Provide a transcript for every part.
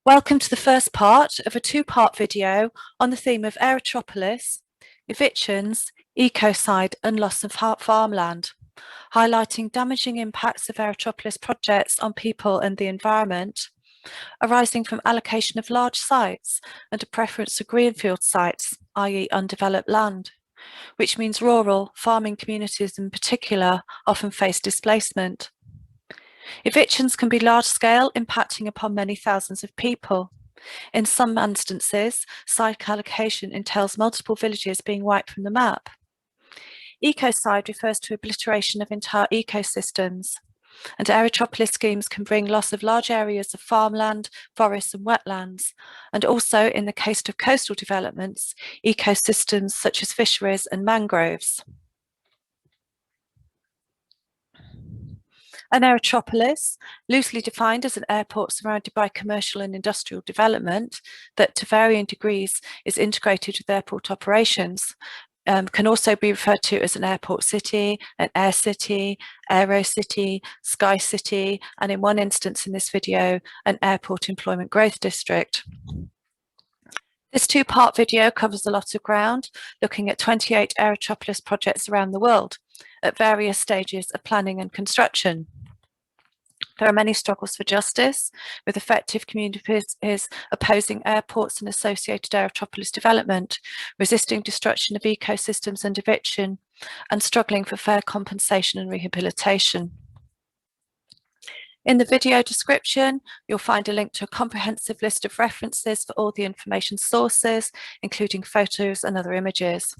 Welcome to the first part of a two-part video on the theme of Aerotropolis, evictions, ecocide and loss of farmland, highlighting damaging impacts of Aerotropolis projects on people and the environment, arising from allocation of large sites and a preference for greenfield sites, i.e. undeveloped land, which means rural farming communities in particular often face displacement. Evictions can be large-scale, impacting upon many thousands of people. In some instances, site allocation entails multiple villages being wiped from the map. Ecocide refers to obliteration of entire ecosystems, and Aerotropolis schemes can bring loss of large areas of farmland, forests and wetlands, and also, in the case of coastal developments, ecosystems such as fisheries and mangroves. An aerotropolis, loosely defined as an airport surrounded by commercial and industrial development that to varying degrees is integrated with airport operations, can also be referred to as an airport city, an air city, Aerocity, Sky City, and in one instance in this video, an airport employment growth district. This two-part video covers a lot of ground, looking at 28 Aerotropolis projects around the world at various stages of planning and construction. There are many struggles for justice, with effective communities opposing airports and associated aerotropolis development, resisting destruction of ecosystems and eviction, and struggling for fair compensation and rehabilitation. In the video description, you'll find a link to a comprehensive list of references for all the information sources, including photos and other images.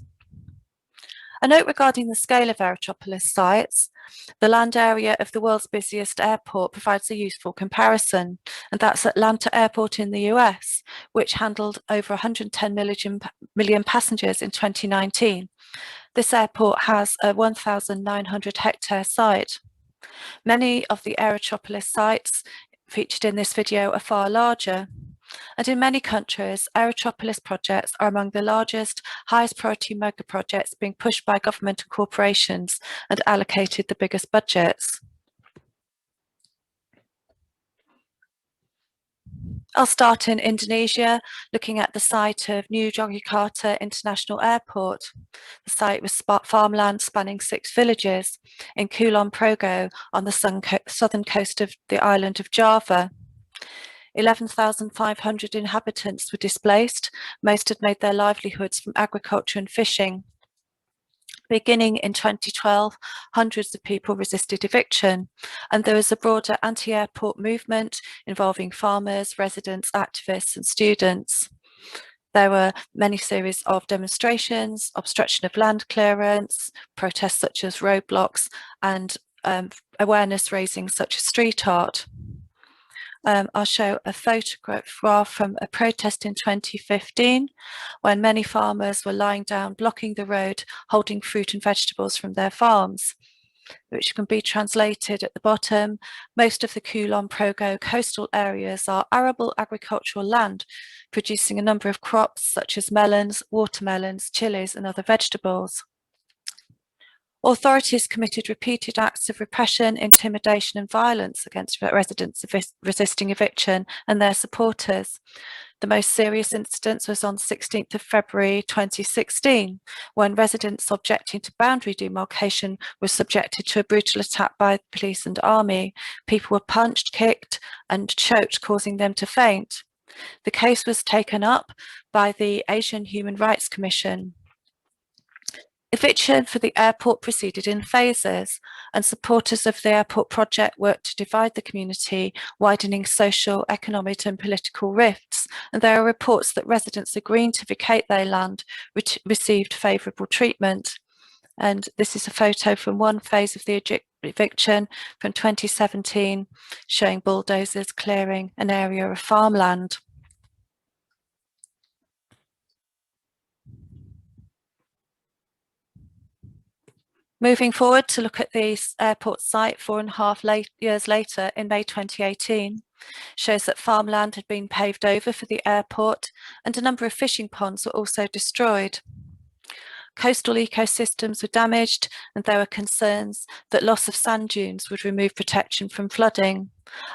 A note regarding the scale of Aerotropolis sites: the land area of the world's busiest airport provides a useful comparison, and that's Atlanta Airport in the US, which handled over 110 million passengers in 2019. This airport has a 1,900 hectare site. Many of the Aerotropolis sites featured in this video are far larger. And in many countries, Aerotropolis projects are among the largest, highest priority mega projects being pushed by government and corporations and allocated the biggest budgets. I'll start in Indonesia, looking at the site of new Yogyakarta International Airport. The site was farmland spanning 6 villages in Kulon Progo on the southern coast of the island of Java. 11,500 inhabitants were displaced. Most had made their livelihoods from agriculture and fishing. Beginning in 2012, hundreds of people resisted eviction, and there was a broader anti-airport movement involving farmers, residents, activists and students. There were many series of demonstrations, obstruction of land clearance, protests such as roadblocks, and awareness raising such as street art. I'll show a photograph from a protest in 2015 when many farmers were lying down, blocking the road, holding fruit and vegetables from their farms, which can be translated at the bottom. Most of the Kulon Progo coastal areas are arable agricultural land, producing a number of crops such as melons, watermelons, chilies and other vegetables. Authorities committed repeated acts of repression, intimidation and violence against residents resisting eviction and their supporters. The most serious incident was on 16th of February 2016, when residents objecting to boundary demarcation were subjected to a brutal attack by the police and army. People were punched, kicked and choked, causing them to faint. The case was taken up by the Asian Human Rights Commission. Eviction for the airport proceeded in phases, and supporters of the airport project worked to divide the community, widening social, economic and political rifts. And there are reports that residents agreeing to vacate their land received favourable treatment. And this is a photo from one phase of the eviction from 2017, showing bulldozers clearing an area of farmland. Moving forward to look at the airport site 4.5 years later in May 2018, shows that farmland had been paved over for the airport and a number of fishing ponds were also destroyed. Coastal ecosystems were damaged, and there were concerns that loss of sand dunes would remove protection from flooding.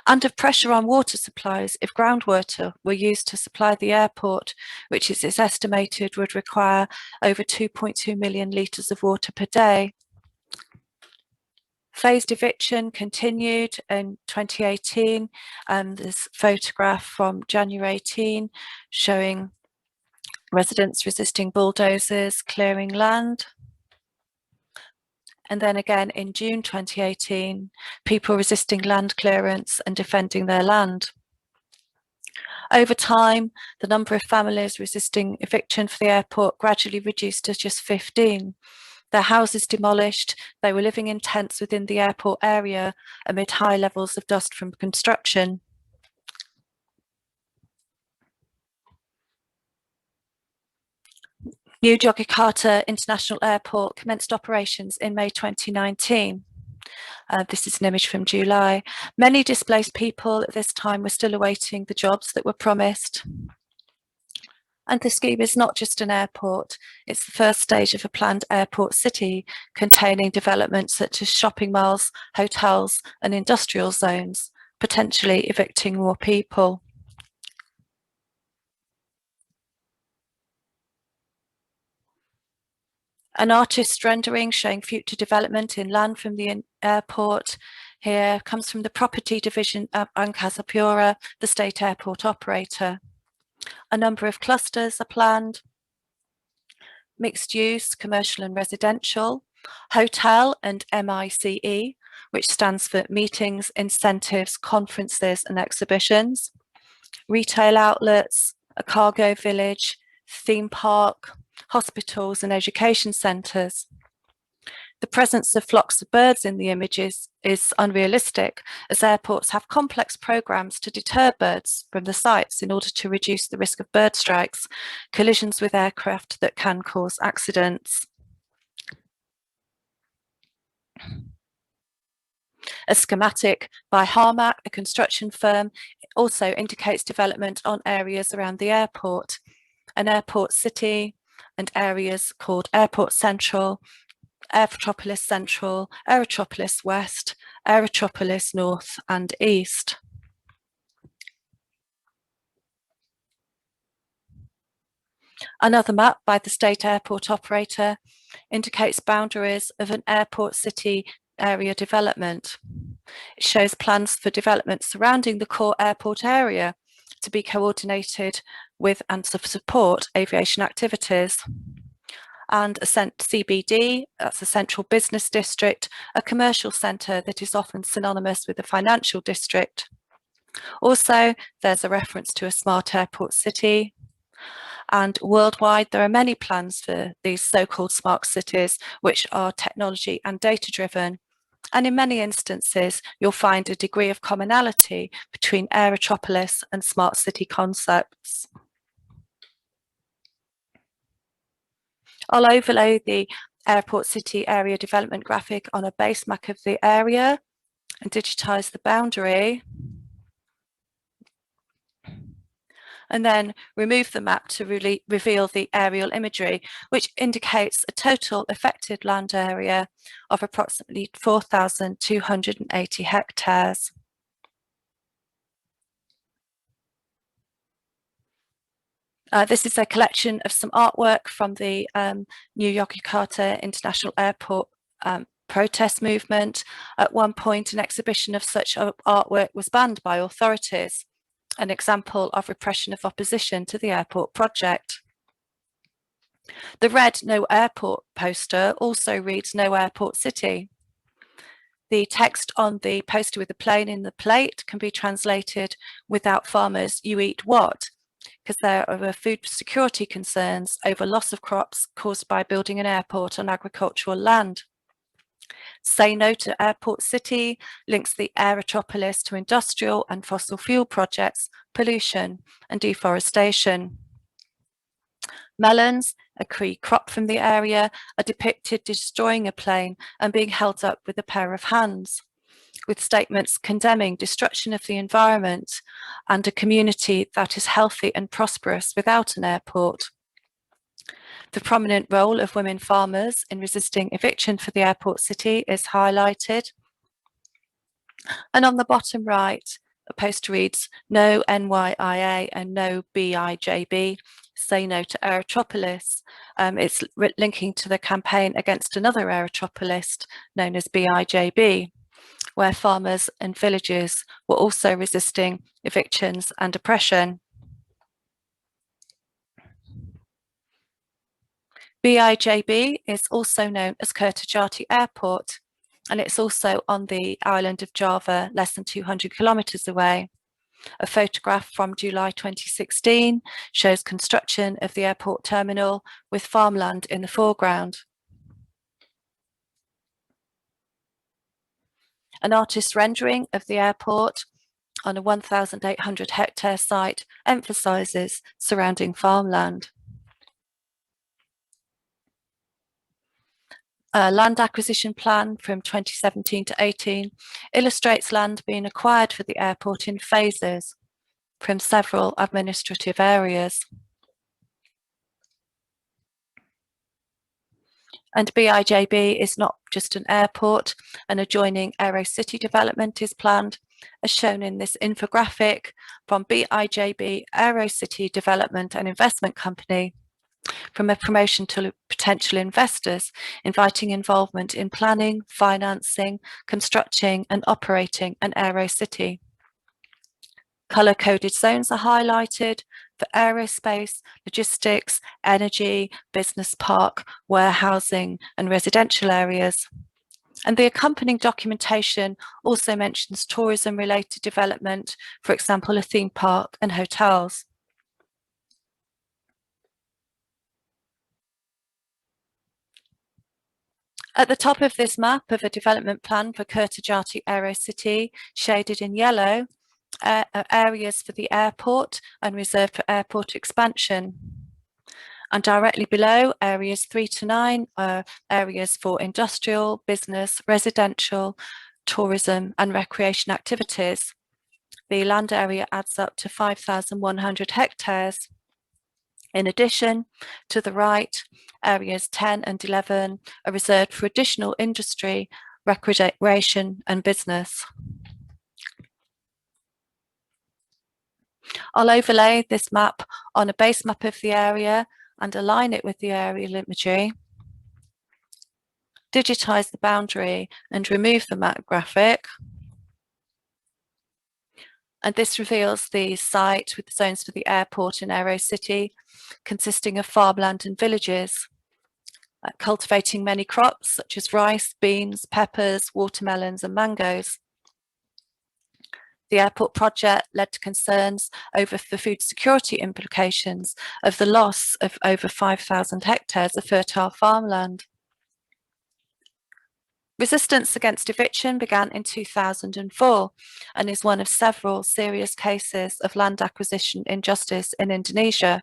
Under pressure on water supplies if groundwater were used to supply the airport, which is estimated would require over 2.2 million litres of water per day. Phased eviction continued in 2018. This photograph from January 18 showing residents resisting bulldozers clearing land. And then again in June 2018, people resisting land clearance and defending their land. Over time, the number of families resisting eviction for the airport gradually reduced to just 15. Their houses demolished, they were living in tents within the airport area amid high levels of dust from construction. New Yogyakarta International Airport commenced operations in May 2019. This is an image from July. Many displaced people at this time were still awaiting the jobs that were promised. And the scheme is not just an airport, it's the first stage of a planned airport city containing developments such as shopping malls, hotels and industrial zones, potentially evicting more people. An artist's rendering showing future development in land from the airport here comes from the property division of Angkasa Pura, the state airport operator. A number of clusters are planned: mixed use, commercial and residential, hotel and MICE, which stands for meetings, incentives, conferences and exhibitions, retail outlets, a cargo village, theme park, hospitals and education centres. The presence of flocks of birds in the images is unrealistic, as airports have complex programs to deter birds from the sites in order to reduce the risk of bird strikes, collisions with aircraft that can cause accidents. A schematic by Harmac, a construction firm, also indicates development on areas around the airport, an airport city, and areas called Airport Central, Aerotropolis Central, Aerotropolis West, Aerotropolis North and East. Another map by the state airport operator indicates boundaries of an airport city area development. It shows plans for development surrounding the core airport area to be coordinated with and to support aviation activities. And a CBD, that's a central business district, a commercial centre that is often synonymous with a financial district. Also, there's a reference to a smart airport city. And worldwide, there are many plans for these so-called smart cities, which are technology and data-driven. And in many instances, you'll find a degree of commonality between Aerotropolis and smart city concepts. I'll overlay the airport city area development graphic on a base map of the area and digitize the boundary. And then remove the map to reveal the aerial imagery, which indicates a total affected land area of approximately 4,280 hectares. This is a collection of some artwork from the New Yogyakarta International Airport protest movement. At one point, an exhibition of such artwork was banned by authorities, an example of repression of opposition to the airport project. The red "No Airport" poster also reads "No Airport City." The text on the poster with the plane in the plate can be translated, "Without farmers, you eat what?" because there are food security concerns over loss of crops caused by building an airport on agricultural land. "Say No to Airport City" links the Aerotropolis to industrial and fossil fuel projects, pollution and deforestation. Melons, a key crop from the area, are depicted destroying a plane and being held up with a pair of hands, with statements condemning destruction of the environment and a community that is healthy and prosperous without an airport. The prominent role of women farmers in resisting eviction for the airport city is highlighted. And on the bottom right, a poster reads, "No NYIA and no BIJB, say no to Aerotropolis." It's linking to the campaign against another Aerotropolis known as BIJB, where farmers and villagers were also resisting evictions and oppression. BIJB is also known as Kertajati Airport, and it's also on the island of Java, less than 200 kilometres away. A photograph from July 2016 shows construction of the airport terminal with farmland in the foreground. An artist's rendering of the airport on a 1,800 hectare site emphasises surrounding farmland. A land acquisition plan from 2017 to 18 illustrates land being acquired for the airport in phases from several administrative areas. And BIJB is not just an airport. An adjoining Aerocity development is planned, as shown in this infographic from BIJB Aerocity Development and Investment Company, from a promotion to potential investors, inviting involvement in planning, financing, constructing and operating an Aerocity. Colour-coded zones are highlighted for aerospace, logistics, energy, business park, warehousing and residential areas. And the accompanying documentation also mentions tourism-related development, for example, a theme park and hotels. At the top of this map of a development plan for Kertajati Aerocity, shaded in yellow, areas for the airport and reserved for airport expansion. And directly below, areas 3 to 9 are areas for industrial, business, residential, tourism and recreation activities. The land area adds up to 5,100 hectares. In addition, to the right, areas 10 and 11 are reserved for additional industry, recreation and business. I'll overlay this map on a base map of the area and align it with the aerial imagery, digitize the boundary and remove the map graphic. And this reveals the site with the zones for the airport and Aerocity, consisting of farmland and villages, cultivating many crops such as rice, beans, peppers, watermelons and mangoes. The airport project led to concerns over the food security implications of the loss of over 5,000 hectares of fertile farmland. Resistance against eviction began in 2004 and is one of several serious cases of land acquisition injustice in Indonesia.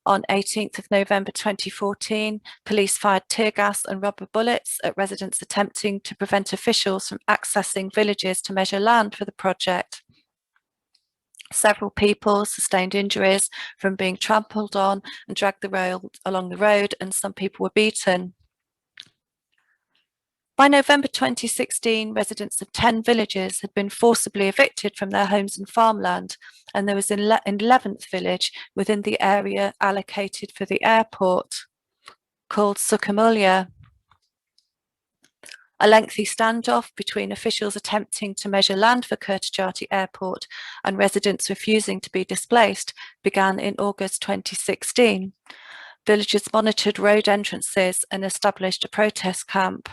On 18th of November 2014, police fired tear gas and rubber bullets at residents attempting to prevent officials from accessing villages to measure land for the project. Several people sustained injuries from being trampled on and dragged along the road, and some people were beaten. By November 2016, residents of 10 villages had been forcibly evicted from their homes and farmland, and there was an 11th village within the area allocated for the airport, called Sukamulya. A lengthy standoff between officials attempting to measure land for Kertajati Airport and residents refusing to be displaced began in August 2016. Villagers monitored road entrances and established a protest camp.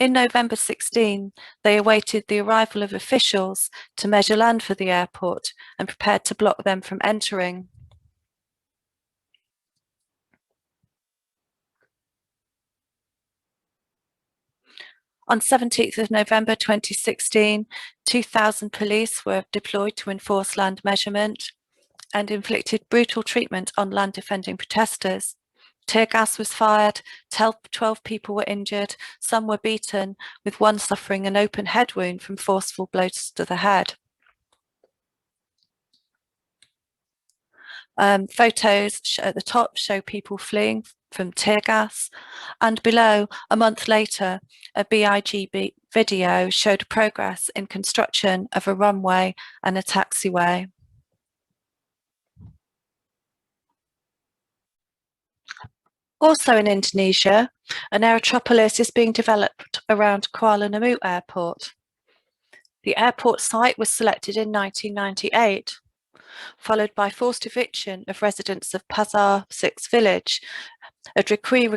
In November 16, they awaited the arrival of officials to measure land for the airport and prepared to block them from entering. On 17th of November 2016, 2,000 police were deployed to enforce land measurement and inflicted brutal treatment on land defending protesters. Tear gas was fired, 12 people were injured, some were beaten, with one suffering an open head wound from forceful blows to the head. Photos at the top show people fleeing from tear gas, and below, a month later, a BIJB video showed progress in construction of a runway and a taxiway. Also in Indonesia, an aerotropolis is being developed around Kualanamu Airport. The airport site was selected in 1998, followed by forced eviction of residents of Pasar 6 village. A decree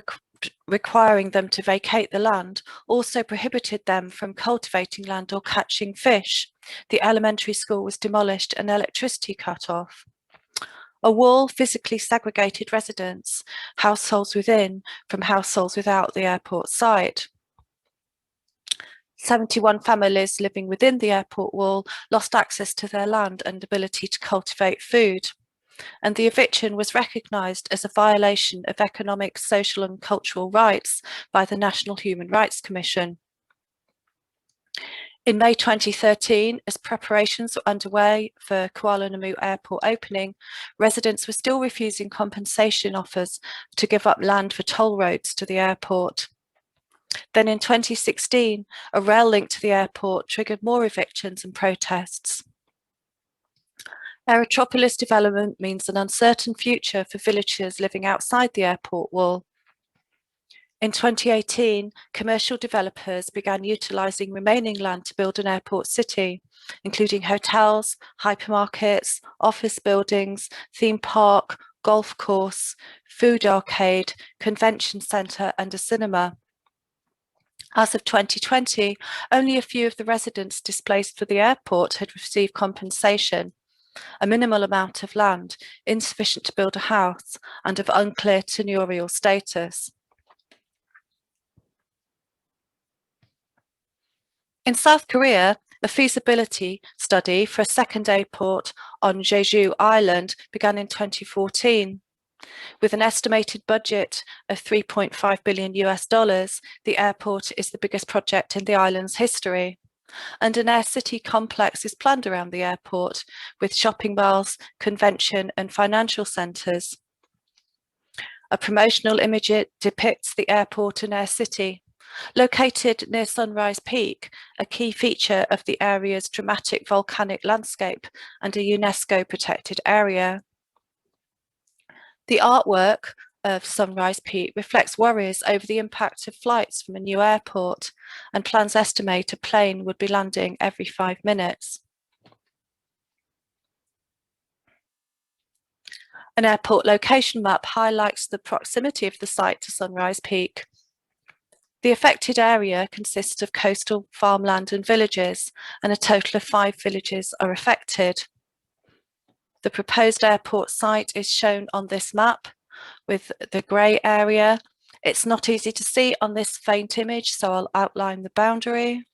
requiring them to vacate the land also prohibited them from cultivating land or catching fish. The elementary school was demolished and electricity cut off. A wall physically segregated residents, households within from households without the airport site. 71 families living within the airport wall lost access to their land and ability to cultivate food, and the eviction was recognised as a violation of economic, social and cultural rights by the National Human Rights Commission. In May 2013, as preparations were underway for Kualanamu Airport opening, residents were still refusing compensation offers to give up land for toll roads to the airport. Then in 2016, a rail link to the airport triggered more evictions and protests. Aerotropolis development means an uncertain future for villagers living outside the airport wall. In 2018, commercial developers began utilising remaining land to build an airport city, including hotels, hypermarkets, office buildings, theme park, golf course, food arcade, convention centre and a cinema. As of 2020, only a few of the residents displaced for the airport had received compensation, a minimal amount of land, insufficient to build a house, and of unclear tenurial status. In South Korea, a feasibility study for a second airport on Jeju Island began in 2014. With an estimated budget of $3.5 billion, the airport is the biggest project in the island's history. And an air city complex is planned around the airport with shopping malls, convention and financial centres. A promotional image depicts the airport and air city. Located near Sunrise Peak, a key feature of the area's dramatic volcanic landscape and a UNESCO protected area. The artwork of Sunrise Peak reflects worries over the impact of flights from a new airport, and plans estimate a plane would be landing every 5 minutes. An airport location map highlights the proximity of the site to Sunrise Peak. The affected area consists of coastal farmland and villages, and a total of 5 villages are affected. The proposed airport site is shown on this map with the grey area. It's not easy to see on this faint image, so I'll outline the boundary.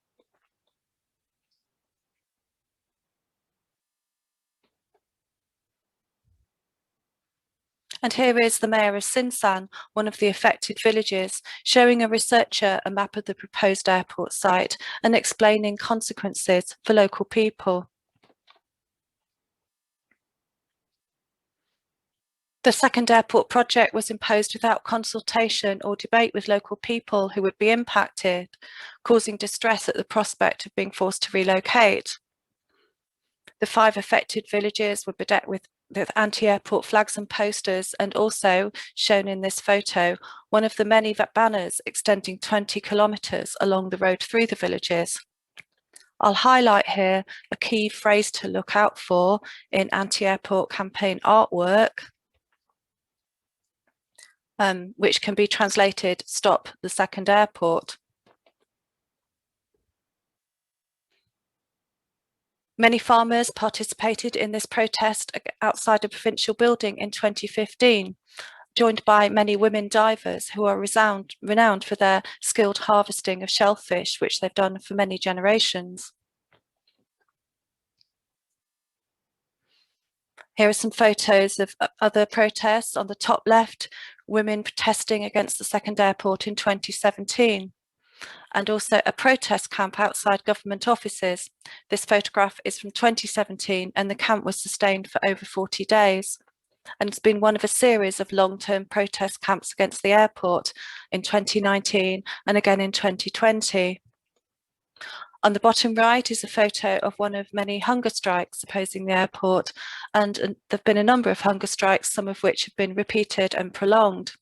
And here is the mayor of Sinsan, one of the affected villages, showing a researcher a map of the proposed airport site and explaining consequences for local people. The second airport project was imposed without consultation or debate with local people who would be impacted, causing distress at the prospect of being forced to relocate. The 5 affected villages were bedecked with anti-airport flags and posters, and also, shown in this photo, one of the many banners extending 20 kilometres along the road through the villages. I'll highlight here a key phrase to look out for in anti-airport campaign artwork, which can be translated, "Stop the second airport." Many farmers participated in this protest outside a provincial building in 2015, joined by many women divers who are renowned for their skilled harvesting of shellfish, which they've done for many generations. Here are some photos of other protests. On the top left, women protesting against the second airport in 2017. And also a protest camp outside government offices. This photograph is from 2017 and the camp was sustained for over 40 days. and it's been one of a series of long-term protest camps against the airport in 2019 and again in 2020. On the bottom right is a photo of one of many hunger strikes opposing the airport, and there have been a number of hunger strikes, some of which have been repeated and prolonged.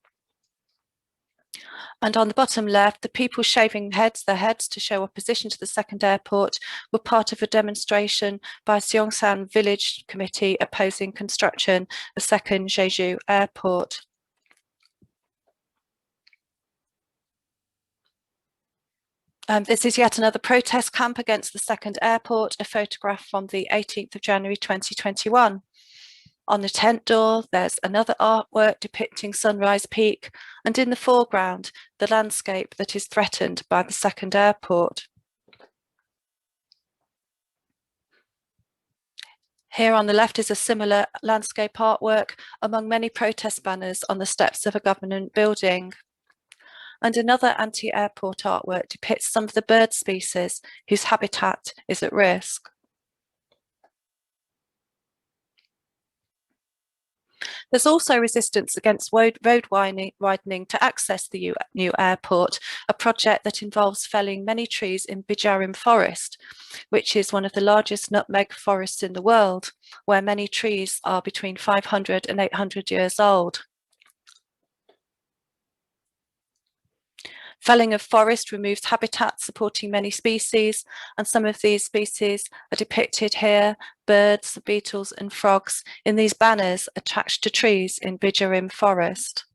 And on the bottom left, the people shaving their heads to show opposition to the second airport were part of a demonstration by Seongsan Village Committee opposing construction of the second Jeju Airport. This is yet another protest camp against the second airport, a photograph from the 18th of January 2021. On the tent door, there's another artwork depicting Sunrise Peak, and in the foreground, the landscape that is threatened by the second airport. Here on the left is a similar landscape artwork among many protest banners on the steps of a government building. And another anti-airport artwork depicts some of the bird species whose habitat is at risk. There's also resistance against road widening to access the new airport, a project that involves felling many trees in Bhogapuram forest, which is one of the largest nutmeg forests in the world, where many trees are between 500 and 800 years old. Felling of forest removes habitat supporting many species, and some of these species are depicted here, birds, beetles and frogs, in these banners attached to trees in Bhogapuram forest.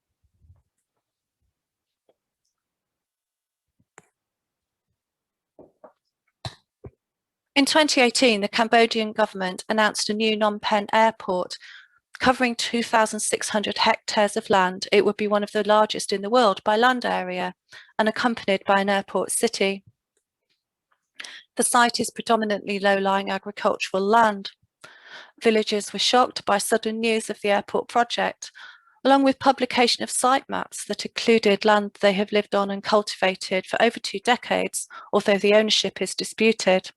In 2018, the Cambodian government announced a new Phnom Penh Airport. Covering 2,600 hectares of land, it would be one of the largest in the world by land area and accompanied by an airport city. The site is predominantly low-lying agricultural land. Villagers were shocked by sudden news of the airport project, along with publication of site maps that included land they have lived on and cultivated for over 2 decades, although the ownership is disputed.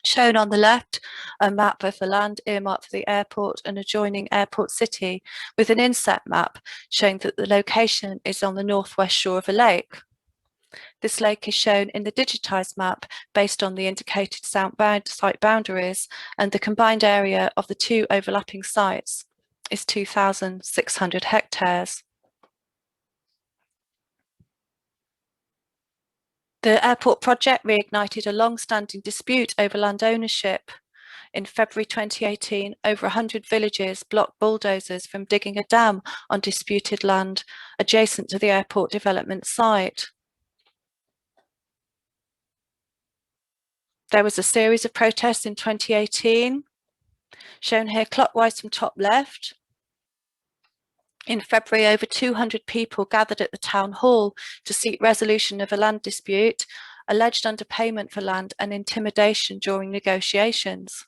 Shown on the left, a map of the land earmarked for the airport and adjoining Airport City, with an inset map showing that the location is on the northwest shore of a lake. This lake is shown in the digitised map based on the indicated site boundaries, and the combined area of the 2 overlapping sites is 2,600 hectares. The airport project reignited a long-standing dispute over land ownership. In February 2018, over 100 villages blocked bulldozers from digging a dam on disputed land adjacent to the airport development site. There was a series of protests in 2018, shown here clockwise from top left. In February, over 200 people gathered at the town hall to seek resolution of a land dispute, alleged underpayment for land and intimidation during negotiations.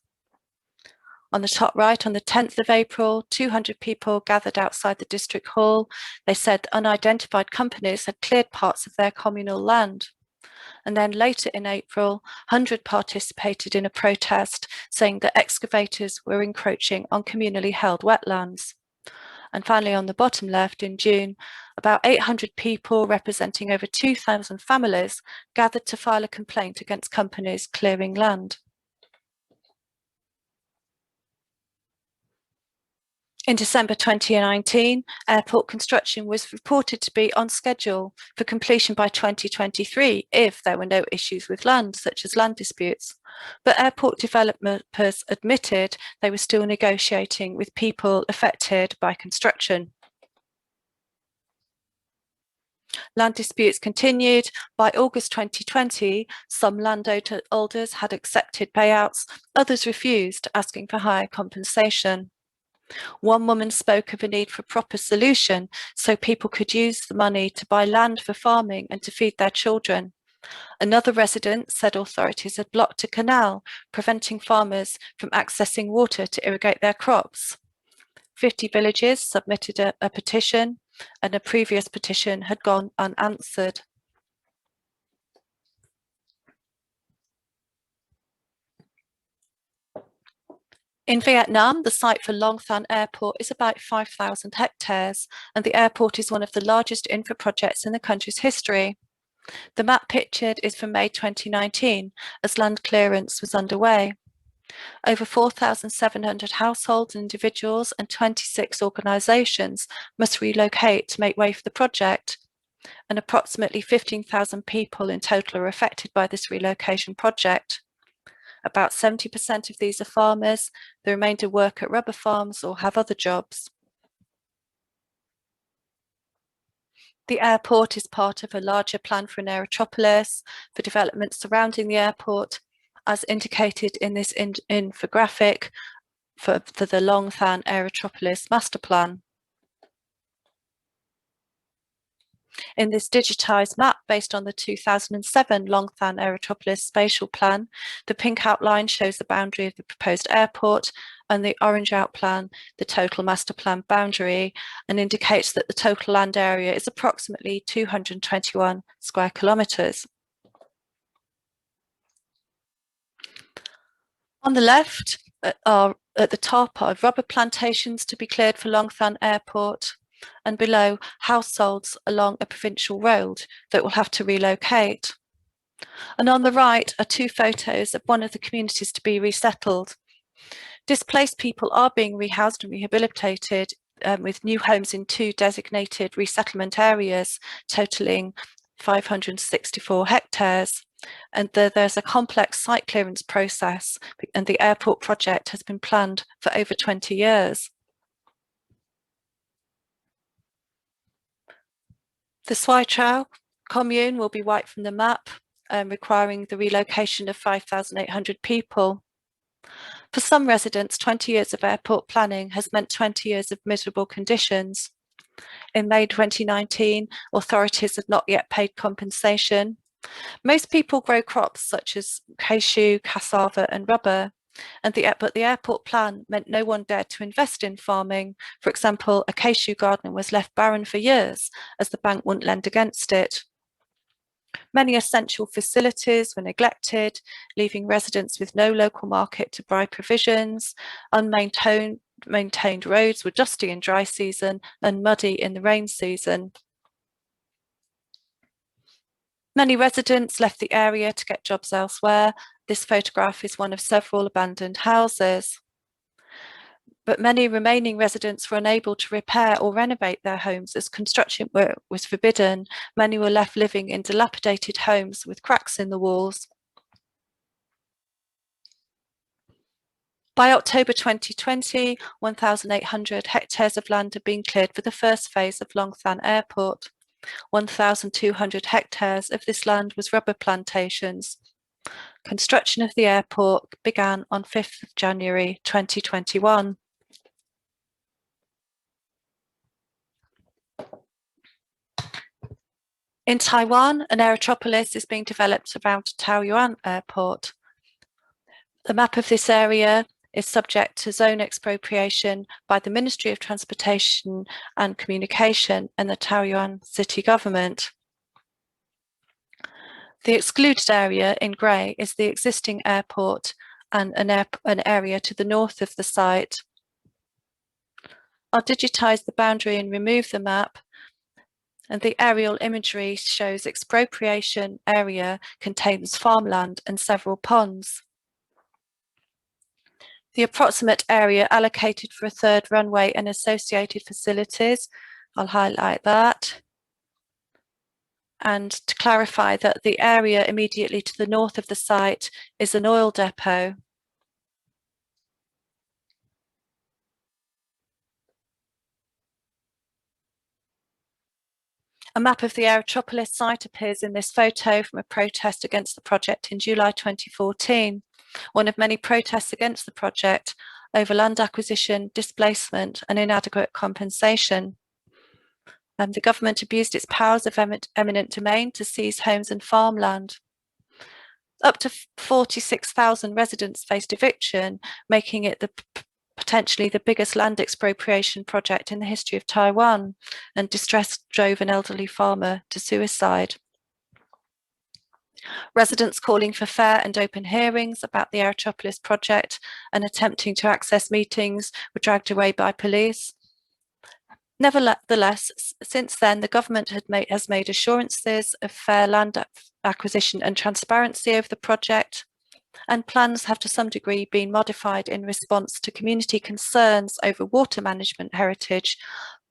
On the top right, on the 10th of April, 200 people gathered outside the district hall. They said unidentified companies had cleared parts of their communal land. And then later in April, 100 participated in a protest saying that excavators were encroaching on communally held wetlands. And finally, on the bottom left, in June, about 800 people representing over 2,000 families gathered to file a complaint against companies clearing land. In December 2019, airport construction was reported to be on schedule for completion by 2023 if there were no issues with land, such as land disputes. But airport developers admitted they were still negotiating with people affected by construction. Land disputes continued. By August 2020, some landowners had accepted payouts, others refused, asking for higher compensation. One woman spoke of a need for a proper solution so people could use the money to buy land for farming and to feed their children. Another resident said authorities had blocked a canal, preventing farmers from accessing water to irrigate their crops. 50 villages submitted a petition, and a previous petition had gone unanswered. In Vietnam, the site for Long Thanh Airport is about 5,000 hectares, and the airport is one of the largest infra projects in the country's history. The map pictured is from May 2019, as land clearance was underway. Over 4,700 households and individuals and 26 organisations must relocate to make way for the project, and approximately 15,000 people in total are affected by this relocation project. About 70% of these are farmers, the remainder work at rubber farms or have other jobs. The airport is part of a larger plan for an aerotropolis, for development surrounding the airport, as indicated in this infographic for the Long Thanh Aerotropolis master plan. In this digitised map based on the 2007 Long Thanh Aerotropolis spatial plan, the pink outline shows the boundary of the proposed airport, and the orange outline the total master plan boundary, and indicates that the total land area is approximately 221 square kilometres. On the left at the top are rubber plantations to be cleared for Long Thanh Airport, and below households along a provincial road that will have to relocate. And on the right are two photos of one of the communities to be resettled. Displaced people are being rehoused and rehabilitated with new homes in two designated resettlement areas, totaling 564 hectares. And there's a complex site clearance process, and the airport project has been planned for over 20 years. The Soi Trao commune will be wiped from the map, requiring the relocation of 5,800 people. For some residents, 20 years of airport planning has meant 20 years of miserable conditions. In May 2019, authorities had not yet paid compensation. Most people grow crops such as cashew, cassava and rubber, but the airport plan meant no one dared to invest in farming. For example, a cashew garden was left barren for years as the bank wouldn't lend against it. Many essential facilities were neglected, leaving residents with no local market to buy provisions. Unmaintained roads were dusty in dry season and muddy in the rain season. Many residents left the area to get jobs elsewhere. This photograph is one of several abandoned houses. But many remaining residents were unable to repair or renovate their homes as construction work was forbidden. Many were left living in dilapidated homes with cracks in the walls. By October 2020, 1,800 hectares of land had been cleared for the first phase of Long Thanh Airport. 1,200 hectares of this land was rubber plantations. Construction of the airport began on 5th of January 2021. In Taiwan, an aerotropolis is being developed around Taoyuan Airport. The map of this area is subject to zone expropriation by the Ministry of Transportation and Communication and the Taoyuan city government. The excluded area in grey is the existing airport and an area to the north of the site. I'll digitise the boundary and remove the map, and the aerial imagery shows expropriation area contains farmland and several ponds. The approximate area allocated for a third runway and associated facilities, I'll highlight that. And to clarify that the area immediately to the north of the site is an oil depot. A map of the Aerotropolis site appears in this photo from a protest against the project in July 2014. One of many protests against the project over land acquisition, displacement and inadequate compensation. The government abused its powers of eminent domain to seize homes and farmland. Up to 46,000 residents faced eviction, making it potentially the biggest land expropriation project in the history of Taiwan, and distress drove an elderly farmer to suicide. Residents calling for fair and open hearings about the Aerotropolis project and attempting to access meetings were dragged away by police. Nevertheless, since then, the government has made assurances of fair land acquisition and transparency over the project, and plans have to some degree been modified in response to community concerns over water management heritage,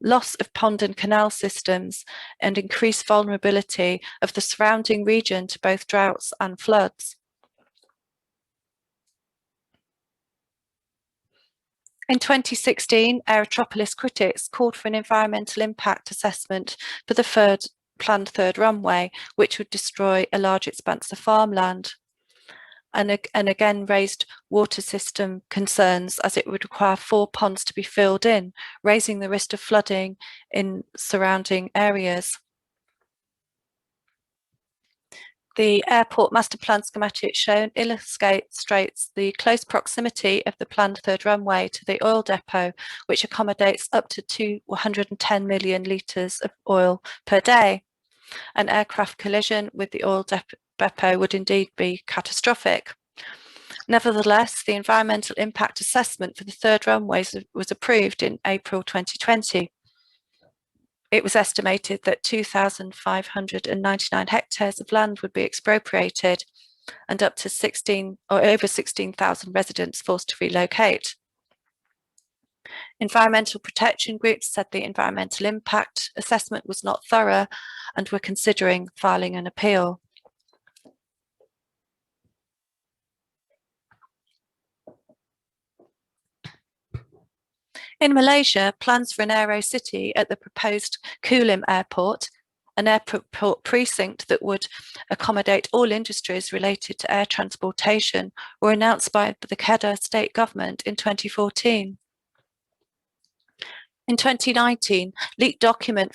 loss of pond and canal systems, and increased vulnerability of the surrounding region to both droughts and floods. In 2016, Aerotropolis critics called for an environmental impact assessment for the planned third runway, which would destroy a large expanse of farmland, and again raised water system concerns as it would require 4 ponds to be filled in, raising the risk of flooding in surrounding areas. The airport master plan schematic shown illustrates the close proximity of the planned third runway to the oil depot, which accommodates up to 210 million litres of oil per day. An aircraft collision with the oil depot would indeed be catastrophic. Nevertheless, the environmental impact assessment for the third runway was approved in April 2020. It was estimated that 2,599 hectares of land would be expropriated and up to over 16,000 residents forced to relocate. Environmental protection groups said the environmental impact assessment was not thorough and were considering filing an appeal. In Malaysia, plans for an Aerocity at the proposed Kulim Airport, an airport precinct that would accommodate all industries related to air transportation, were announced by the Kedah state government in 2014. In 2019, leaked document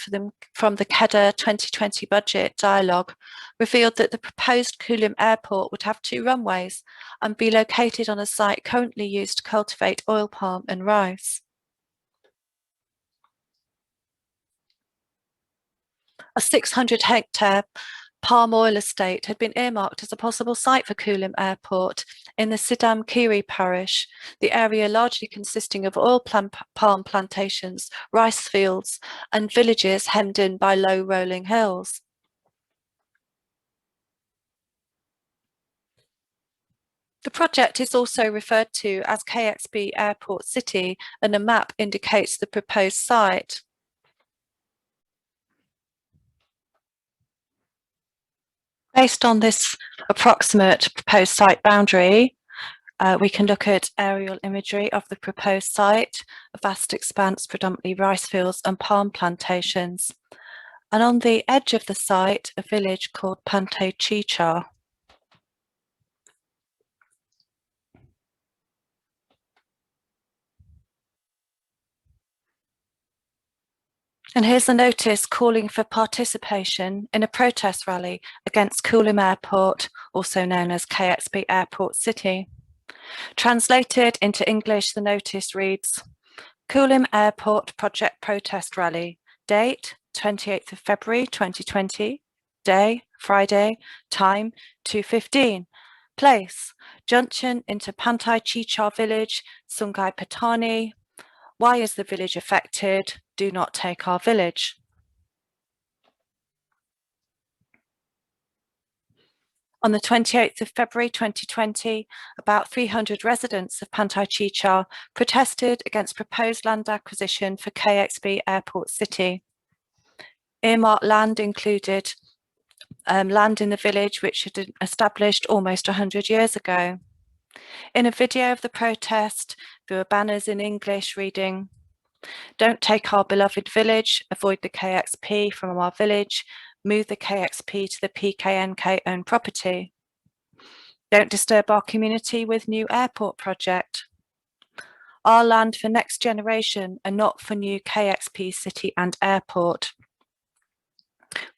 from the Kedah 2020 budget dialogue revealed that the proposed Kulim Airport would have 2 runways and be located on a site currently used to cultivate oil palm and rice. A 600-hectare palm oil estate had been earmarked as a possible site for Kulim Airport in the Sidam Kiri parish, the area largely consisting of oil palm plantations, rice fields, and villages hemmed in by low rolling hills. The project is also referred to as KXP AirportCity, and a map indicates the proposed site. Based on this approximate proposed site boundary, we can look at aerial imagery of the proposed site, a vast expanse, predominantly rice fields and palm plantations. And on the edge of the site, a village called Pantai Chicha. And here's a notice calling for participation in a protest rally against Kulim Airport, also known as KXP AirportCity. Translated into English, the notice reads, Kulim Airport Project Protest Rally, date 28th of February 2020, day Friday, time 2:15, place junction into Pantai Chicha village, Sungai Petani. Why is the village affected? Do not take our village. On the 28th of February 2020, about 300 residents of Pantai Chicha protested against proposed land acquisition for KXP AirportCity. Earmarked land included land in the village which had been established almost 100 years ago. In a video of the protest, there were banners in English reading, "Don't take our beloved village, avoid the KXP from our village, move the KXP to the PKNK owned property. Don't disturb our community with new airport project. Our land for next generation and not for new KXP city and airport.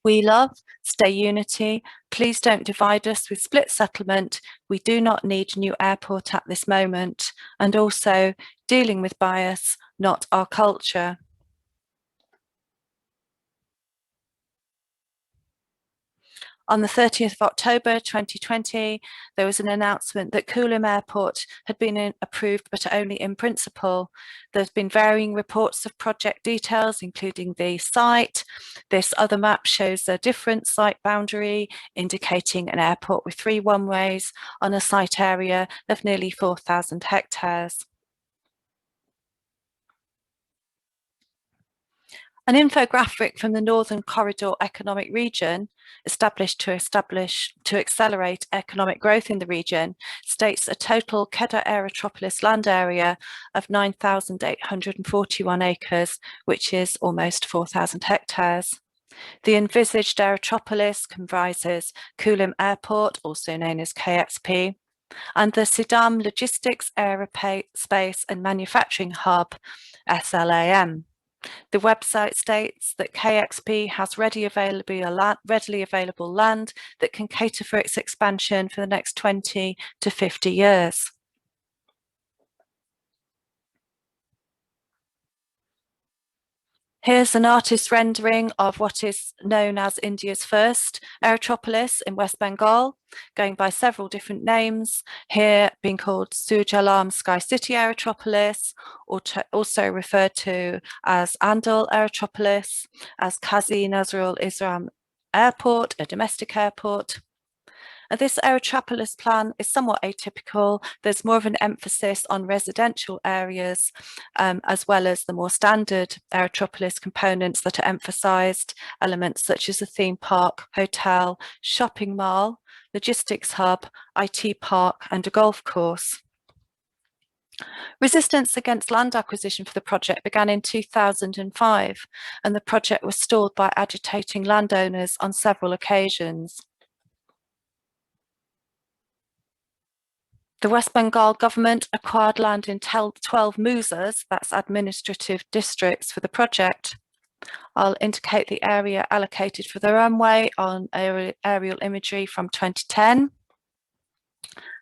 We love, stay unity, please don't divide us with split settlement. We do not need new airport at this moment. And also dealing with bias, not our culture." On the 30th of October 2020, there was an announcement that Kulim Airport had been approved, but only in principle. There's been varying reports of project details, including the site. This other map shows a different site boundary, indicating an airport with 3 runways on a site area of nearly 4,000 hectares. An infographic from the Northern Corridor Economic Region, established to accelerate economic growth in the region, states a total Kedah Aerotropolis land area of 9,841 acres, which is almost 4,000 hectares. The envisaged Aerotropolis comprises Kulim Airport, also known as KXP, and the Shivdaspura Logistics, Aerospace and Manufacturing Hub, SLAM. The website states that KXP has readily available land that can cater for its expansion for the next 20 to 50 years. Here's an artist's rendering of what is known as India's first aerotropolis in West Bengal, going by several different names, here being called Sujalaam Sky City Aerotropolis, also referred to as Andal Aerotropolis, as Qazi Nazrul Islam Airport, a domestic airport. This Aerotropolis plan is somewhat atypical. There's more of an emphasis on residential areas, as well as the more standard Aerotropolis components that are emphasised, elements such as a theme park, hotel, shopping mall, logistics hub, IT park, and a golf course. Resistance against land acquisition for the project began in 2005, and the project was stalled by agitating landowners on several occasions. The West Bengal government acquired land in 12 musas, that's administrative districts, for the project. I'll indicate the area allocated for the runway on aerial imagery from 2010.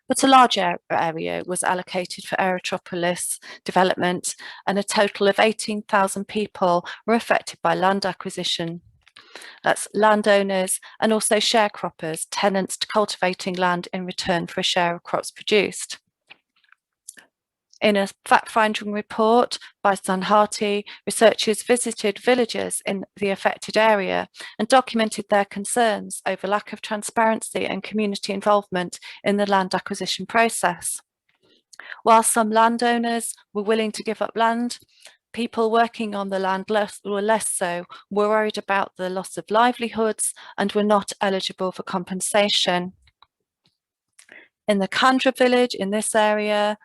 But a large area was allocated for Aerotropolis development, and a total of 18,000 people were affected by land acquisition. That's landowners and also sharecroppers, tenants cultivating land in return for a share of crops produced. In a fact-finding report by Sanhati, researchers visited villages in the affected area and documented their concerns over lack of transparency and community involvement in the land acquisition process. While some landowners were willing to give up land, people working on the land were less so, were worried about the loss of livelihoods and were not eligible for compensation. In the Kandra village in this area,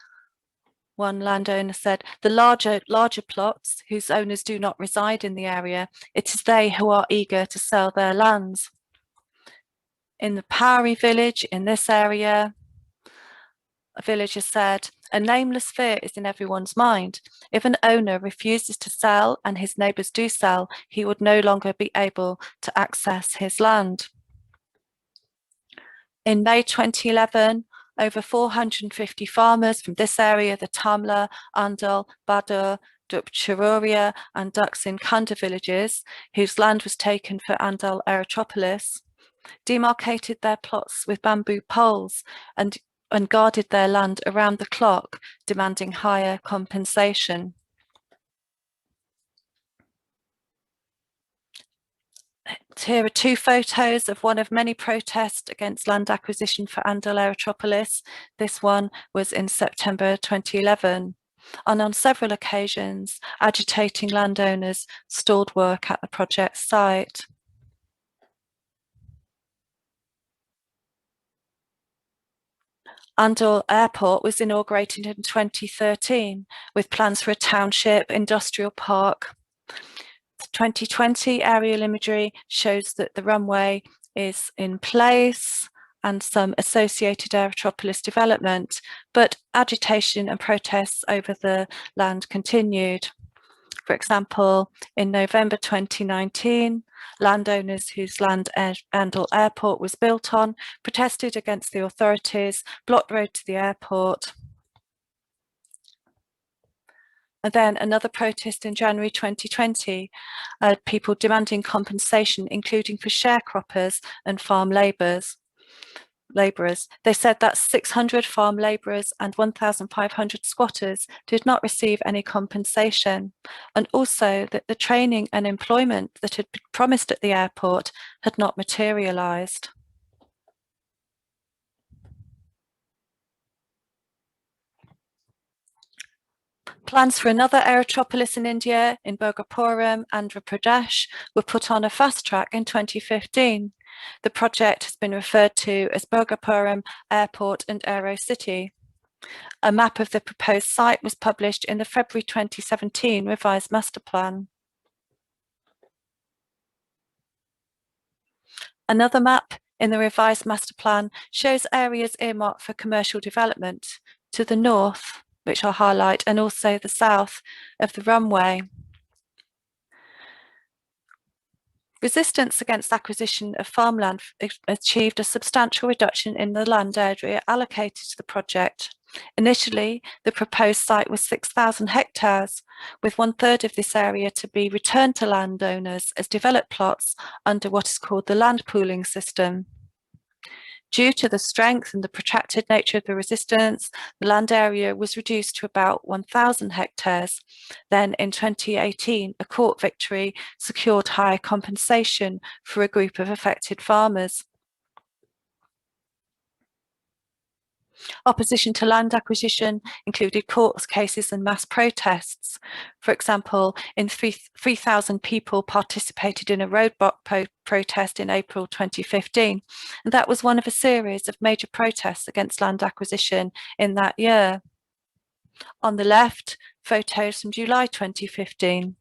one landowner said, the larger plots whose owners do not reside in the area, it is they who are eager to sell their lands. In the Pauri village in this area, a villager said, a nameless fear is in everyone's mind. If an owner refuses to sell and his neighbours do sell, he would no longer be able to access his land. In May 2011, over 450 farmers from this area, the Tamale, Andal, Badur, Dupchururia and Duxin Kanda villages, whose land was taken for Andal Aerotropolis, demarcated their plots with bamboo poles and guarded their land around the clock, demanding higher compensation. Here are 2 photos of one of many protests against land acquisition for Andal Aerotropolis. This one was in September 2011. And on several occasions, agitating landowners stalled work at the project site. Andal Airport was inaugurated in 2013 with plans for a township industrial park. The 2020 aerial imagery shows that the runway is in place and some associated Aerotropolis development, but agitation and protests over the land continued. For example, in November 2019, landowners whose land Andal Airport was built on protested against the authorities, blocked road to the airport. And then another protest in January 2020, people demanding compensation, including for sharecroppers and farm labourers. They said that 600 farm labourers and 1,500 squatters did not receive any compensation, and also that the training and employment that had been promised at the airport had not materialised. Plans for another aerotropolis in India, in Bhogapuram, Andhra Pradesh, were put on a fast track in 2015. The project has been referred to as Bhogapuram Airport and Aerocity. A map of the proposed site was published in the February 2017 revised master plan. Another map in the revised master plan shows areas earmarked for commercial development to the north, which I'll highlight, and also the south of the runway. Resistance against acquisition of farmland achieved a substantial reduction in the land area allocated to the project. Initially, the proposed site was 6,000 hectares, with 1/3 of this area to be returned to landowners as developed plots under what is called the land pooling system. Due to the strength and the protracted nature of the resistance, the land area was reduced to about 1,000 hectares. Then in 2018, a court victory secured higher compensation for a group of affected farmers. Opposition to land acquisition included court cases and mass protests. For example, 3,000 people participated in a roadblock protest in April 2015, and that was one of a series of major protests against land acquisition in that year. On the left, photos from July 2015.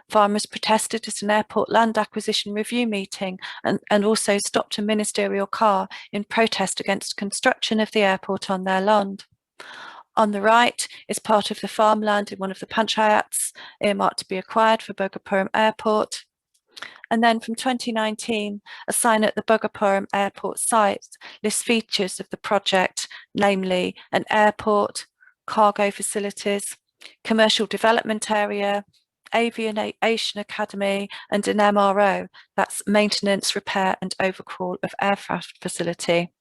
Farmers protested at an airport land acquisition review meeting and also stopped a ministerial car in protest against construction of the airport on their land. On the right is part of the farmland in one of the panchayats earmarked to be acquired for Bhogapuram Airport. And then from 2019, a sign at the Bhogapuram Airport site lists features of the project, namely an airport, cargo facilities, commercial development area, aviation academy, and an MRO, that's maintenance, repair and overhaul of aircraft facility.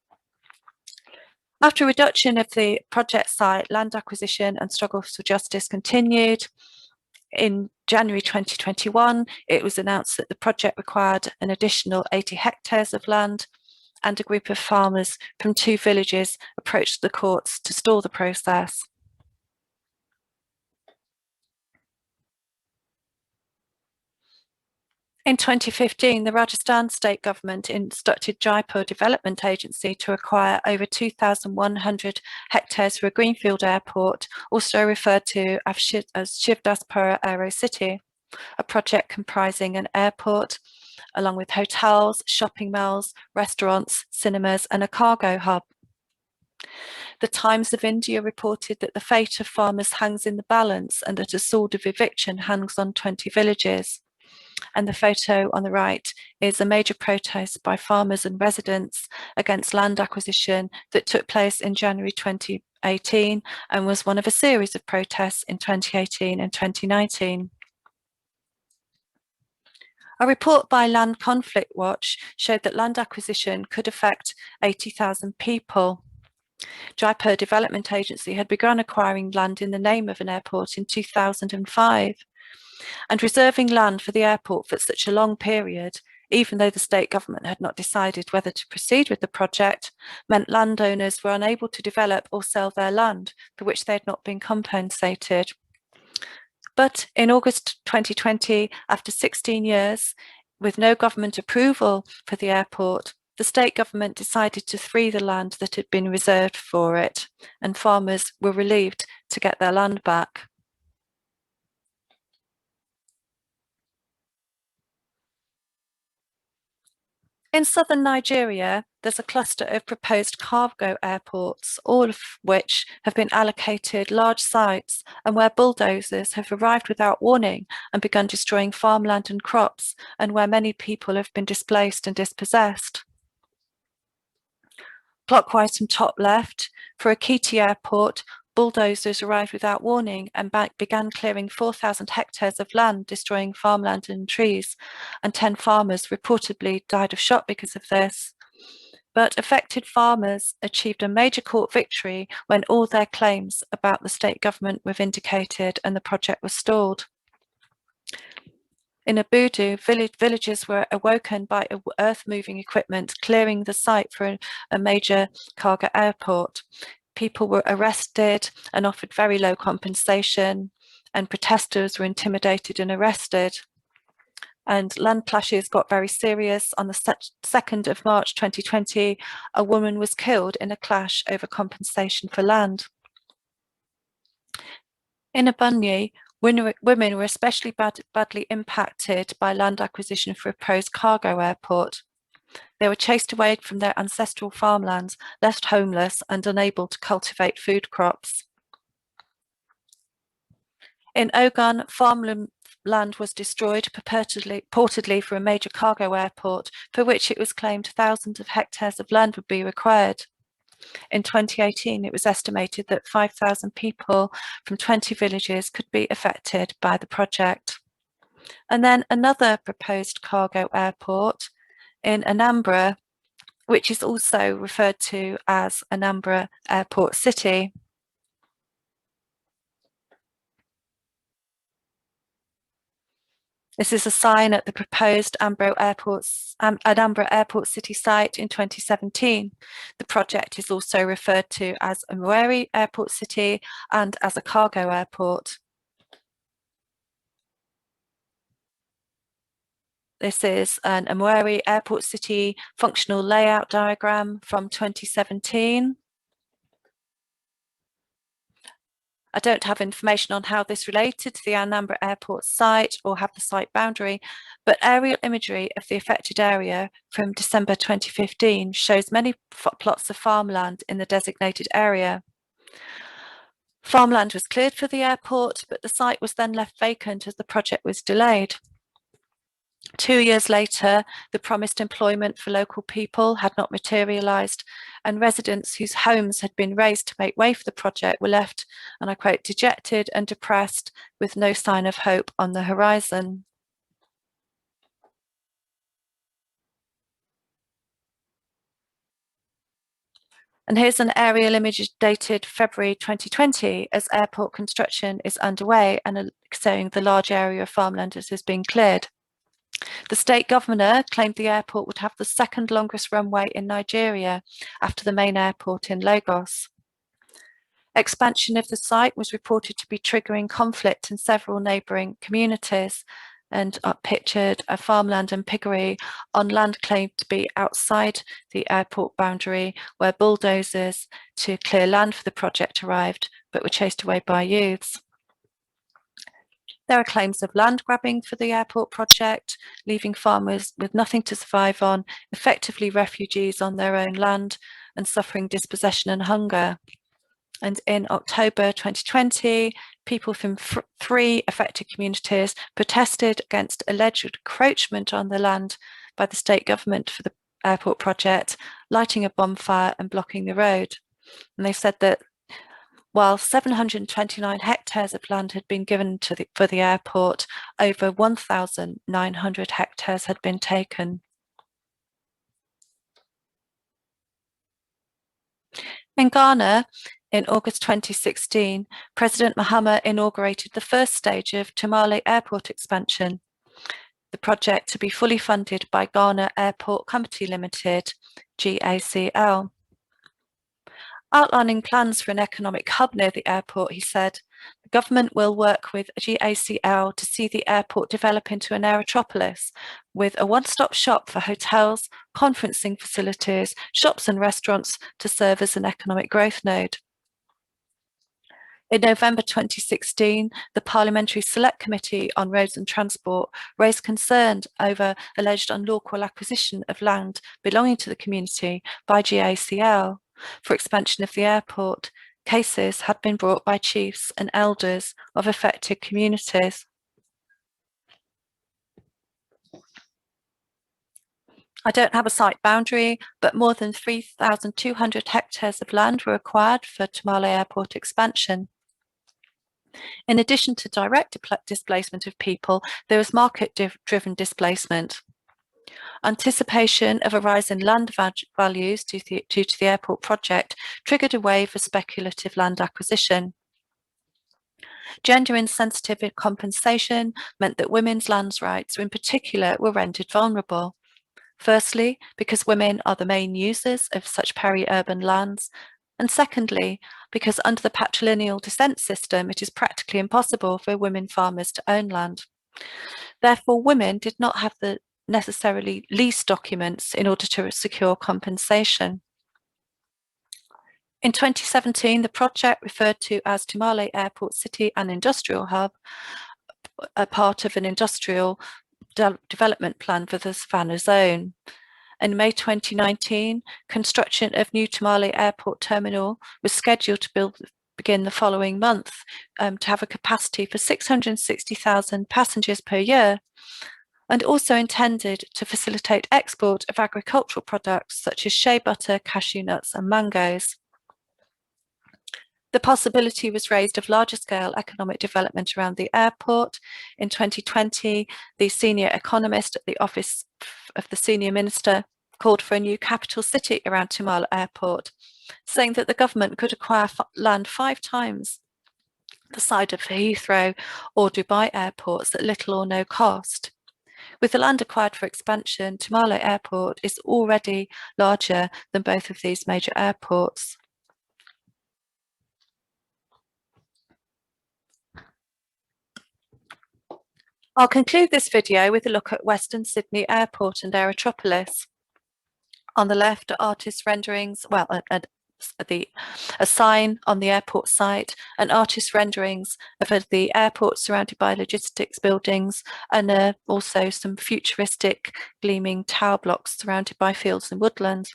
After reduction of the project site, land acquisition and struggle for justice continued. In January 2021, it was announced that the project required an additional 80 hectares of land, and a group of farmers from 2 villages approached the courts to stall the process. In 2015, the Rajasthan state government instructed Jaipur Development Agency to acquire over 2,100 hectares for a greenfield airport, also referred to as Shivdaspura Aerocity, a project comprising an airport, along with hotels, shopping malls, restaurants, cinemas, and a cargo hub. The Times of India reported that the fate of farmers hangs in the balance and that a sword of eviction hangs on 20 villages. And the photo on the right is a major protest by farmers and residents against land acquisition that took place in January 2018 and was one of a series of protests in 2018 and 2019. A report by Land Conflict Watch showed that land acquisition could affect 80,000 people. Jaipur Development Agency had begun acquiring land in the name of an airport in 2005. And reserving land for the airport for such a long period, even though the state government had not decided whether to proceed with the project, meant landowners were unable to develop or sell their land, for which they had not been compensated. But in August 2020, after 16 years, with no government approval for the airport, the state government decided to free the land that had been reserved for it, and farmers were relieved to get their land back. In southern Nigeria, there's a cluster of proposed cargo airports, all of which have been allocated large sites and where bulldozers have arrived without warning and begun destroying farmland and crops, and where many people have been displaced and dispossessed. Clockwise from top left, for Ekiti Airport, bulldozers arrived without warning and began clearing 4,000 hectares of land, destroying farmland and trees, and 10 farmers reportedly died of shock because of this. But affected farmers achieved a major court victory when all their claims about the state government were vindicated and the project was stalled. In Abudu, villagers were awoken by earth-moving equipment clearing the site for a major cargo airport. People were arrested and offered very low compensation, and protesters were intimidated and arrested. And land clashes got very serious. On the 2nd of March 2020, a woman was killed in a clash over compensation for land. In Abunyi, women were especially badly impacted by land acquisition for a proposed cargo airport. They were chased away from their ancestral farmlands, left homeless and unable to cultivate food crops. In Ogun, farmland was destroyed purportedly for a major cargo airport, for which it was claimed thousands of hectares of land would be required. In 2018, it was estimated that 5,000 people from 20 villages could be affected by the project. And then another proposed cargo airport in Anambra, which is also referred to as Anambra Airport City. This is a sign at the proposed Anambra Airport City site in 2017. The project is also referred to as Umweri Airport City and as a cargo airport. This is an Umweri Airport City functional layout diagram from 2017. I don't have information on how this related to the Anambra Airport site or have the site boundary, but aerial imagery of the affected area from December 2015 shows many plots of farmland in the designated area. Farmland was cleared for the airport, but the site was then left vacant as the project was delayed. 2 years later, the promised employment for local people had not materialised, and residents whose homes had been razed to make way for the project were left, and I quote, dejected and depressed with no sign of hope on the horizon. And here's an aerial image dated February 2020 as airport construction is underway and showing the large area of farmland that has been cleared. The state governor claimed the airport would have the second longest runway in Nigeria after the main airport in Lagos. Expansion of the site was reported to be triggering conflict in several neighbouring communities, and pictured a farmland and piggery on land claimed to be outside the airport boundary, where bulldozers to clear land for the project arrived but were chased away by youths. There are claims of land grabbing for the airport project, leaving farmers with nothing to survive on, effectively refugees on their own land, and suffering dispossession and hunger. And in October 2020, people from 3 affected communities protested against alleged encroachment on the land by the state government for the airport project, lighting a bonfire and blocking the road. And they said that while 729 hectares of land had been given for the airport, over 1,900 hectares had been taken. In Ghana, in August 2016, President Mahama inaugurated the first stage of Tamale Airport expansion, the project to be fully funded by Ghana Airport Company Limited, GACL. Outlining plans for an economic hub near the airport, he said, the government will work with GACL to see the airport develop into an aerotropolis with a one-stop shop for hotels, conferencing facilities, shops and restaurants to serve as an economic growth node. In November 2016, the Parliamentary Select Committee on Roads and Transport raised concern over alleged unlawful acquisition of land belonging to the community by GACL for expansion of the airport. Cases had been brought by chiefs and elders of affected communities. I don't have a site boundary, but more than 3,200 hectares of land were acquired for Tamale Airport expansion. In addition to direct displacement of people, there was market-driven displacement. Anticipation of a rise in land values due to the airport project triggered a wave of speculative land acquisition. Gender insensitive compensation meant that women's land rights in particular were rendered vulnerable. Firstly, because women are the main users of such peri-urban lands, and secondly, because under the patrilineal descent system, it is practically impossible for women farmers to own land. Therefore, women did not have the necessarily lease documents in order to secure compensation. In 2017, the project, referred to as Tamale Airport City and Industrial Hub, a part of an industrial development plan for the Savannah zone. In May 2019, construction of new Tamale Airport Terminal was scheduled to begin the following month to have a capacity for 660,000 passengers per year, and also intended to facilitate export of agricultural products such as shea butter, cashew nuts, and mangoes. The possibility was raised of larger scale economic development around the airport. In 2020, the senior economist at the Office of the Senior Minister called for a new capital city around Tamale Airport, saying that the government could acquire land 5 times the size of Heathrow or Dubai airports at little or no cost. With the land acquired for expansion, Tamale Airport is already larger than both of these major airports. I'll conclude this video with a look at Western Sydney Airport and Aerotropolis. On the left are artist renderings, well, a sign on the airport site and artist renderings of the airport surrounded by logistics buildings, and also some futuristic gleaming tower blocks surrounded by fields and woodlands.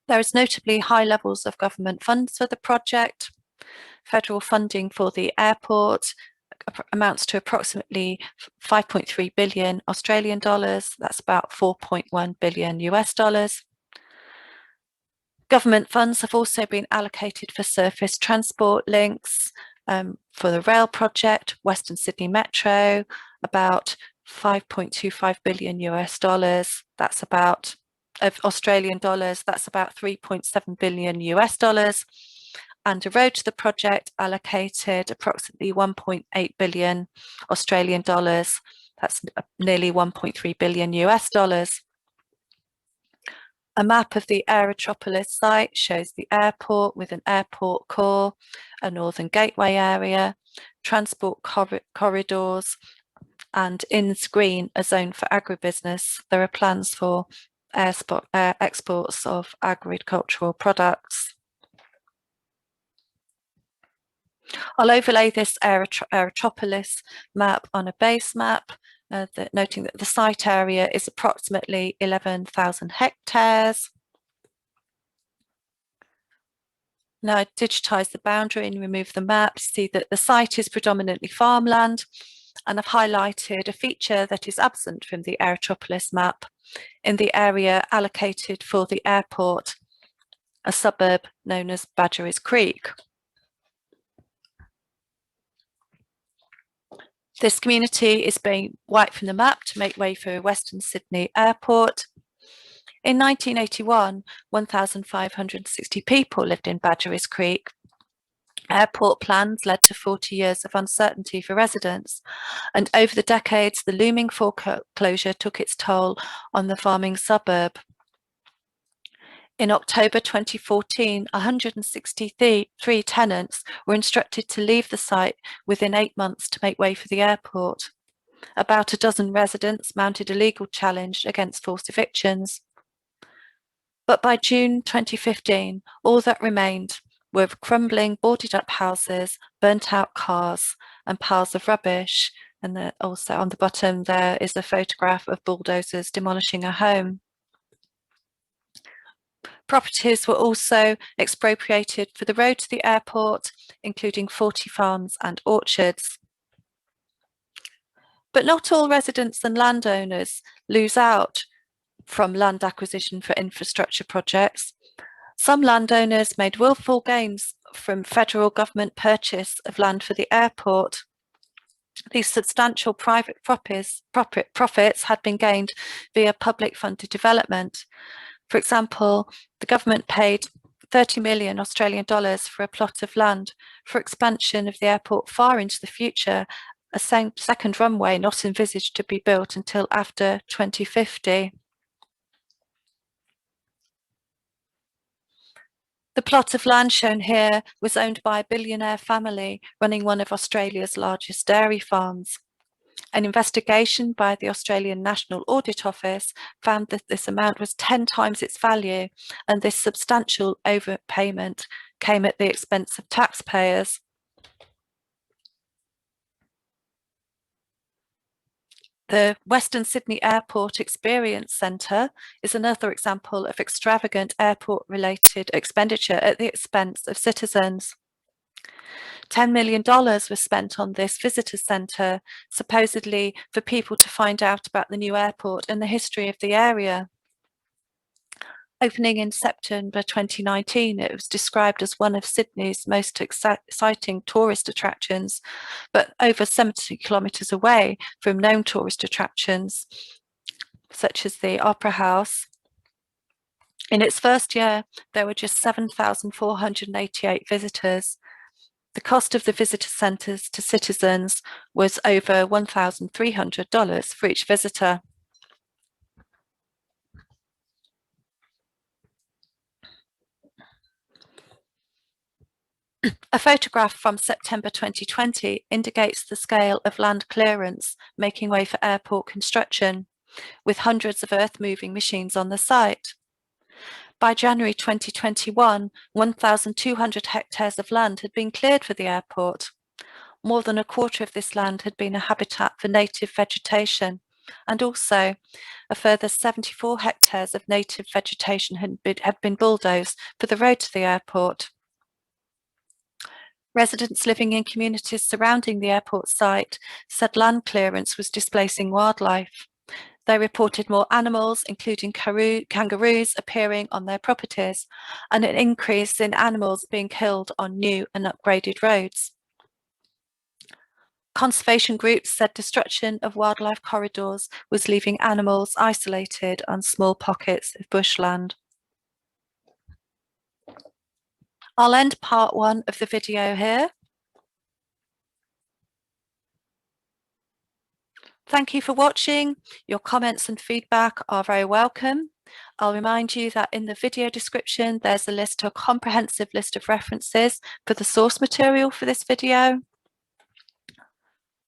There is notably high levels of government funds for the project. Federal funding for the airport amounts to approximately 5.3 billion Australian dollars. That's about 4.1 billion US dollars. Government funds have also been allocated for surface transport links for the rail project, Western Sydney Metro, about 5.25 billion US dollars. That's about, of Australian dollars, that's about 3.7 billion US dollars. And a road to the project allocated approximately 1.8 billion Australian dollars. That's nearly 1.3 billion US dollars. A map of the Aerotropolis site shows the airport with an airport core, a northern gateway area, transport corridors, and in green, a zone for agribusiness. There are plans for exports of agricultural products. I'll overlay this Aerotropolis map on a base map, noting that the site area is approximately 11,000 hectares. Now I digitise the boundary and remove the map to see that the site is predominantly farmland, and I've highlighted a feature that is absent from the Aerotropolis map in the area allocated for the airport, a suburb known as Badgerys Creek. This community is being wiped from the map to make way for Western Sydney Airport. In 1981, 1,560 people lived in Badgerys Creek. Airport plans led to 40 years of uncertainty for residents, and over the decades, the looming foreclosure took its toll on the farming suburb. In October 2014, 163 tenants were instructed to leave the site within 8 months to make way for the airport. About a dozen residents mounted a legal challenge against forced evictions. But by June 2015, all that remained were crumbling, boarded up houses, burnt out cars, and piles of rubbish. And also on the bottom there is a photograph of bulldozers demolishing a home. Properties were also expropriated for the road to the airport, including 40 farms and orchards. But not all residents and landowners lose out from land acquisition for infrastructure projects. Some landowners made willful gains from federal government purchase of land for the airport. These substantial private profits had been gained via public funded development. For example, the government paid 30 million Australian dollars for a plot of land for expansion of the airport far into the future, a second runway not envisaged to be built until after 2050. The plot of land shown here was owned by a billionaire family running one of Australia's largest dairy farms. An investigation by the Australian National Audit Office found that this amount was 10 times its value, and this substantial overpayment came at the expense of taxpayers. The Western Sydney Airport Experience Centre is another example of extravagant airport-related expenditure at the expense of citizens. $10 million was spent on this visitor centre, supposedly for people to find out about the new airport and the history of the area. Opening in September 2019, it was described as one of Sydney's most exciting tourist attractions, but over 70 kilometres away from known tourist attractions, such as the Opera House. In its first year, there were just 7,488 visitors. The cost of the visitor centres to citizens was over $1,300 for each visitor. A photograph from September 2020 indicates the scale of land clearance making way for airport construction, with hundreds of earth-moving machines on the site. By January 2021, 1,200 hectares of land had been cleared for the airport. More than a quarter of this land had been a habitat for native vegetation, and also a further 74 hectares of native vegetation had been bulldozed for the road to the airport. Residents living in communities surrounding the airport site said land clearance was displacing wildlife. They reported more animals, including kangaroos, appearing on their properties, and an increase in animals being killed on new and upgraded roads. Conservation groups said destruction of wildlife corridors was leaving animals isolated on small pockets of bushland. I'll end part 1 of the video here. Thank you for watching. Your comments and feedback are very welcome. I'll remind you that in the video description, there's a comprehensive list of references for the source material for this video.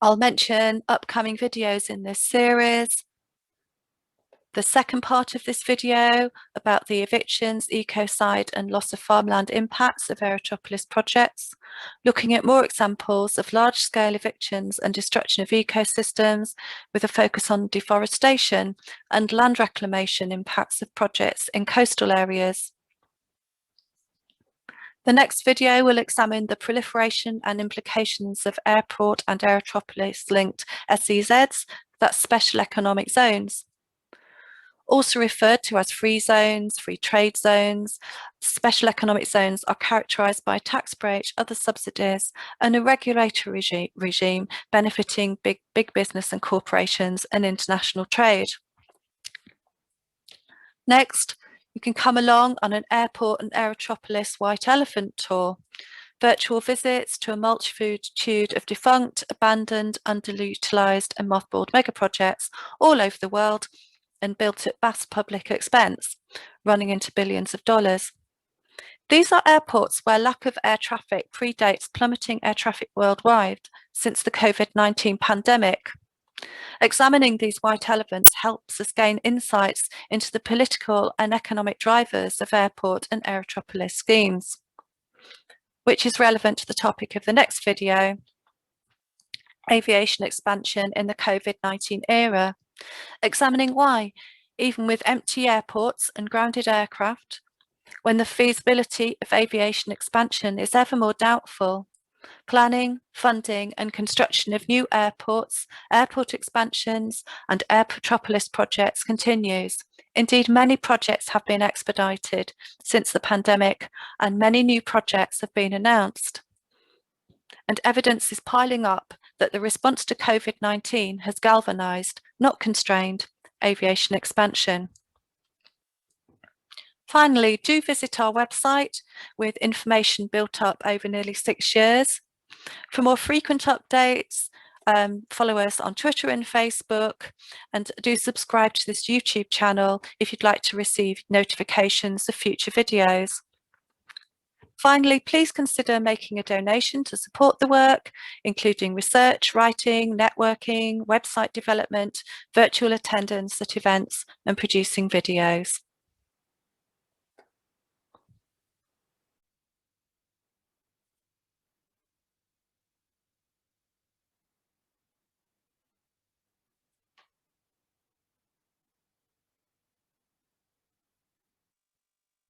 I'll mention upcoming videos in this series. The second part of this video about the evictions, ecocide and loss of farmland impacts of Aerotropolis projects, looking at more examples of large-scale evictions and destruction of ecosystems with a focus on deforestation and land reclamation impacts of projects in coastal areas. The next video will examine the proliferation and implications of airport and Aerotropolis linked SEZs, that's special economic zones. Also referred to as free zones, free trade zones, special economic zones are characterised by tax breaks, other subsidies, and a regulatory regime benefiting big business and corporations and international trade. Next, you can come along on an airport and Aerotropolis white elephant tour. Virtual visits to a multitude of defunct, abandoned, underutilised and mothballed megaprojects all over the world, and built at vast public expense, running into billions of dollars. These are airports where lack of air traffic predates plummeting air traffic worldwide since the COVID-19 pandemic. Examining these white elephants helps us gain insights into the political and economic drivers of airport and Aerotropolis schemes, which is relevant to the topic of the next video, aviation expansion in the COVID-19 era, examining why, even with empty airports and grounded aircraft, when the feasibility of aviation expansion is ever more doubtful, Planning, funding and construction of new airports, airport expansions and Aerotropolis projects continues. Indeed, many projects have been expedited since the pandemic and many new projects have been announced. And evidence is piling up that the response to COVID-19 has galvanised, not constrained, aviation expansion. Finally, do visit our website with information built up over nearly 6 years. For more frequent updates, follow us on Twitter and Facebook, and do subscribe to this YouTube channel if you'd like to receive notifications of future videos. Finally, please consider making a donation to support the work, including research, writing, networking, website development, virtual attendance at events, and producing videos.